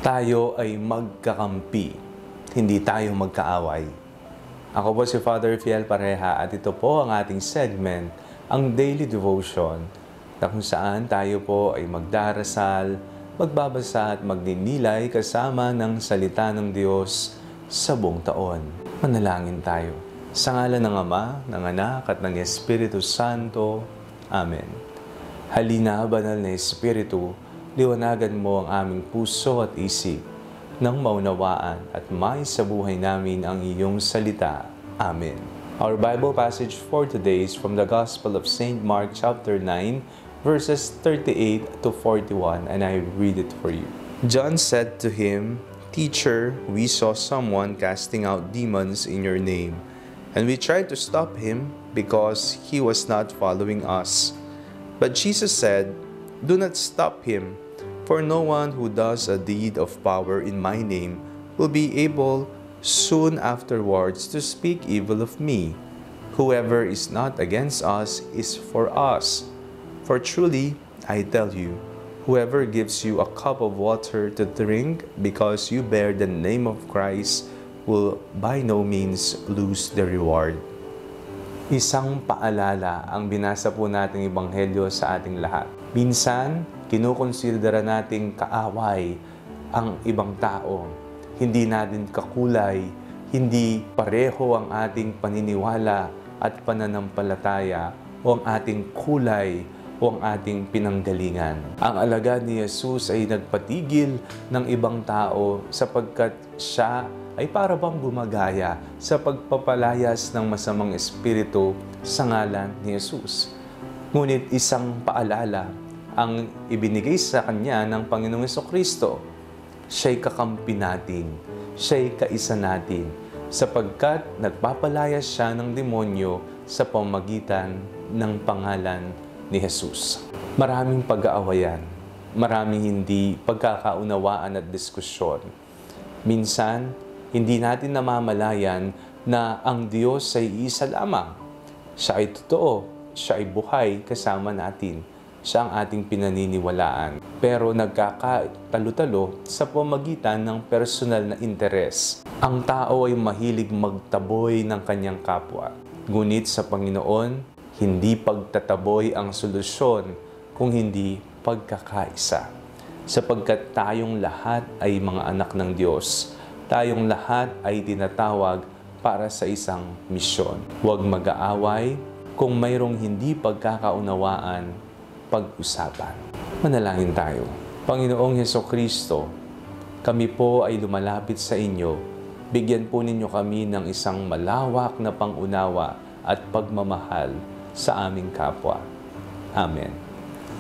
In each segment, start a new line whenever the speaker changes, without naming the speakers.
Tayo ay magkakampi, hindi tayo magkaaway. Ako po si Father Fiel Pareha at ito po ang ating segment, ang Daily Devotion, na kung saan tayo po ay magdarasal, magbabasa at magninilay kasama ng salita ng Diyos sa buong taon. Manalangin tayo. Sa ngalan ng Ama, ng Anak at ng Espiritu Santo. Amen. Halina, Banal na Espiritu, liwanagan mo ang aming puso at isip nang maunawaan at maisabuhay namin ang iyong salita. Amen. Our Bible passage for today is from the Gospel of St. Mark chapter 9, verses 38 to 41, and I read it for you. John said to him, "Teacher, we saw someone casting out demons in your name, and we tried to stop him because he was not following us. But Jesus said, 'Do not stop him, for no one who does a deed of power in my name will be able soon afterwards to speak evil of me. Whoever is not against us is for us. For truly, I tell you, whoever gives you a cup of water to drink because you bear the name of Christ will by no means lose the reward." Isang paalala ang binasa po nating ebanghelyo sa ating lahat. Minsan, kinukonsidera nating kaaway ang ibang tao. Hindi natin kakulay, hindi pareho ang ating paniniwala at pananampalataya o ang ating kulay o ang ating pinanggalingan. Ang alagad ni Jesus ay nagpatigil ng ibang tao sapagkat siya ay para bang gumagaya sa pagpapalayas ng masamang espiritu sa ngalan ni Jesus. Ngunit isang paalala ang ibinigay sa kanya ng Panginoong Jesucristo. Siya'y kakampi natin, siya'y kaisa natin, sapagkat nagpapalayas siya ng demonyo sa pamamagitan ng pangalan ni Jesus. Maraming pag-aawayan, maraming hindi pagkakaunawaan at diskusyon. Minsan, hindi natin namamalayan na ang Diyos ay isa lamang. Siya ay totoo, siya ay buhay kasama natin. Siya ang ating pinaniniwalaan. Pero nagkakatalo-talo sa pamamagitan ng personal na interes. Ang tao ay mahilig magtaboy ng kanyang kapwa. Ngunit sa Panginoon, hindi pagtataboy ang solusyon kung hindi pagkakaisa. Sapagkat tayong lahat ay mga anak ng Diyos. Tayong lahat ay tinatawag para sa isang misyon. Huwag mag-aaway. Kung mayroong hindi pagkakaunawaan, pag-usapan. Manalangin tayo. Panginoong Hesukristo, kami po ay lumalapit sa inyo. Bigyan po ninyo kami ng isang malawak na pangunawa at pagmamahal sa aming kapwa. Amen.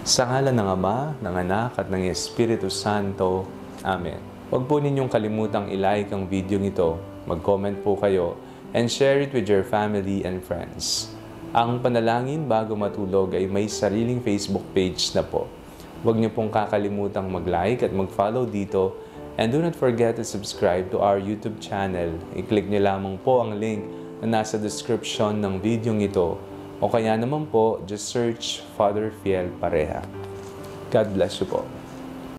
Sa ngalan ng Ama, ng Anak at ng Espiritu Santo. Amen. Huwag po ninyong kalimutang i-like ang video nito, mag-comment po kayo, and share it with your family and friends. Ang panalangin bago matulog ay may sariling Facebook page na po. Huwag niyo pong kakalimutang mag-like at mag-follow dito, and do not forget to subscribe to our YouTube channel. I-click niyo lamang po ang link na nasa description ng video ito, o kaya naman po, just search Father Fiel Pareha. God bless you po.